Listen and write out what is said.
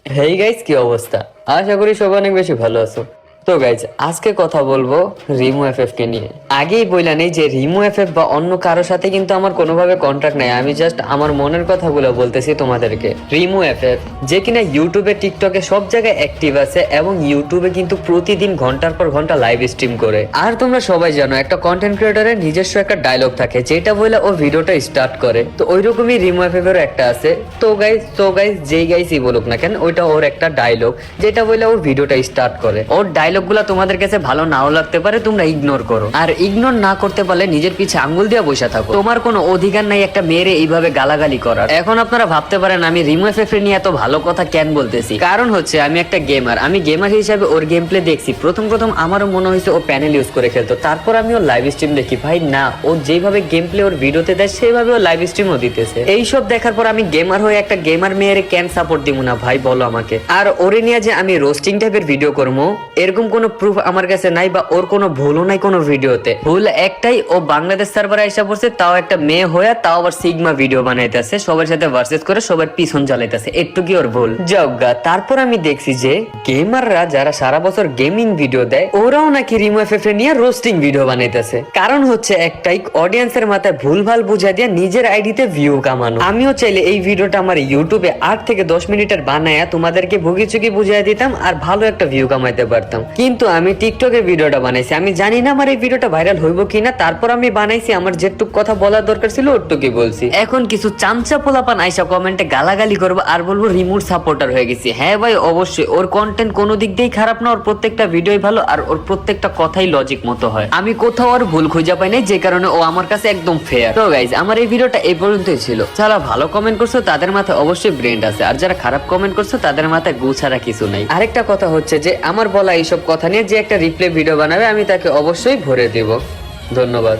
Hey guys, কি অবস্থা? আশা করি সবাই অনেক বেশি ভালো আছো। তো গাইজ, আজকে কথা বলবো রিমু এফএফ কে নিয়ে। আগেই বইলা নেই যে রিমু এফএফ বা অন্য কারোর সাথে কিন্তু আমার কোনোভাবে কন্ট্রাক্ট নাই। আমি জাস্ট আমার মনের কথাগুলো বলতেছি তোমাদেরকে। রিমু এফএফ যে কিনা ইউটিউবে, টিকটকে সব জায়গায় অ্যাক্টিভ আছে এবং ইউটিউবে কিন্তু প্রতিদিন ঘন্টার পর ঘন্টা লাইভ স্ট্রিম করে। আর তোমরা সবাই জানো একটা কন্টেন্ট ক্রিয়েটরের নিজস্ব একটা ডায়লগ থাকে যেটা বলে ও ভিডিওটা স্টার্ট করে। তো ওইরকমই রিমু এফএফ এরও একটা আছে। তো গাইজ যেই গাইজই বলুক না কেন, ওইটা ওর একটা ডায়লগ যেটা বলে ও ভিডিওটা স্টার্ট করে। ওর ডায়লগ গুলা তোমাদের কাছে ভালো নাও লাগতে পারে, তোমরা ইগনোর করো। আর ইগনোর না করতে পারলে নিজের পিছে আঙ্গুল দিয়ে বসে থাকো। তোমার কোনো অধিকার নাই একটা মেয়েরে এইভাবে গালাগালি করার। এখন আপনারা ভাবতে পারেন আমি রিমু এফএফ নিয়ে এত ভালো কথা কেন বলতেছি। কারণ হচ্ছে আমি একটা গেমার। আমি গেমার হিসাবে ওর গেম প্লে দেখছি। প্রথম আমারও মনে হয়েছে ও প্যানেল ইউজ করে খেলতো। তারপর আমি ওর লাইভ স্ট্রিম দেখি, ভাই না, ও যেভাবে গেম প্লে ওর ভিডিওতে দেয় সেইভাবে ও লাইভ স্ট্রিমও দিতেছে। এইসব দেখার পর আমি গেমার হয়ে একটা গেমার মেয়েরে কেন সাপোর্ট দিব না ভাই, বলো আমাকে। আর ওরে নিয়ে যে আমি রোস্টিং টাইপের ভিডিও করবো এরকম কোনো প্রুফ আমার কাছে নাই, বা ওর কোনো ভুলও নাই কোনো ভিডিওতে। ভুল একটাই, ও বাংলাদেশ সার্ভারে আইসা পড়ছে, তাও একটা মেয়ে হয়ে, তাও আবার সিগমা ভিডিও বানাইতেছে, সবার সাথে ভার্সেস করে সবার পিছন চালাইতেছে। একটু কি ওর ভুল? যাওগা। তারপর আমি দেখছি যে গেমাররা যারা সারা বছর গেমিং ভিডিও দেয় ওরাও নাকি রিমু এফএফ নিয়ে রোস্টিং ভিডিও বানাইতেছে। কারণ হচ্ছে একটাই, অডিয়েন্সের মাথায় ভুলভাল বুঝা দিয়ে নিজের আইডিতে ভিউ কামানো। আমিও চাইলে এই ভিডিওটা আমার ইউটিউবে 8 থেকে 10 মিনিটের বানায়া তোমাদেরকে ভুগিচুকি বুঝিয়ে দিতাম আর ভালো একটা ভিউ কামাইতে পারতাম। কিন্তু আমি টিকটকে ভিডিওটা বানাইছি। আমি জানি না আমার এই ভিডিওটা ভাইরাল হইব কিনা, তারপর আমি বানাইছি। আমার যেটুক কথা বলার দরকার ছিল ওটুকুই বলছি। এখন কিছু চামচা পোলাপান আইসা কমেন্টে গালাগালি করবো আর বলবো রিমুর সাপোর্টার হয়ে গেছি। হ্যাঁ ভাই, অবশ্যই ওর কন্টেন্ট কোনো দিক দিয়েই খারাপ না। ওর প্রত্যেকটা ভিডিওই ভালো আর ওর প্রত্যেকটা কথাই লজিক মতো হয়। আমি কোথাও আর ভুল খুঁজে পাই নাই, যে কারণে ও আমার কাছে একদম ফেয়ার। তো গাইজ, আমার এই ভিডিওটা এই পর্যন্তই ছিল। যারা ভালো কমেন্ট করছো তাদের মাথায় অবশ্যই ব্রেন আছে, আর যারা খারাপ কমেন্ট করছো তাদের মাথায় গু ছাড়া কিছু নাই। আরেকটা কথা হচ্ছে যে আমার বলা এইসব কথা নিয়ে যে একটা রিপ্লে ভিডিও বানাবে আমি তাকে অবশ্যই ভরে দেব। ধন্যবাদ।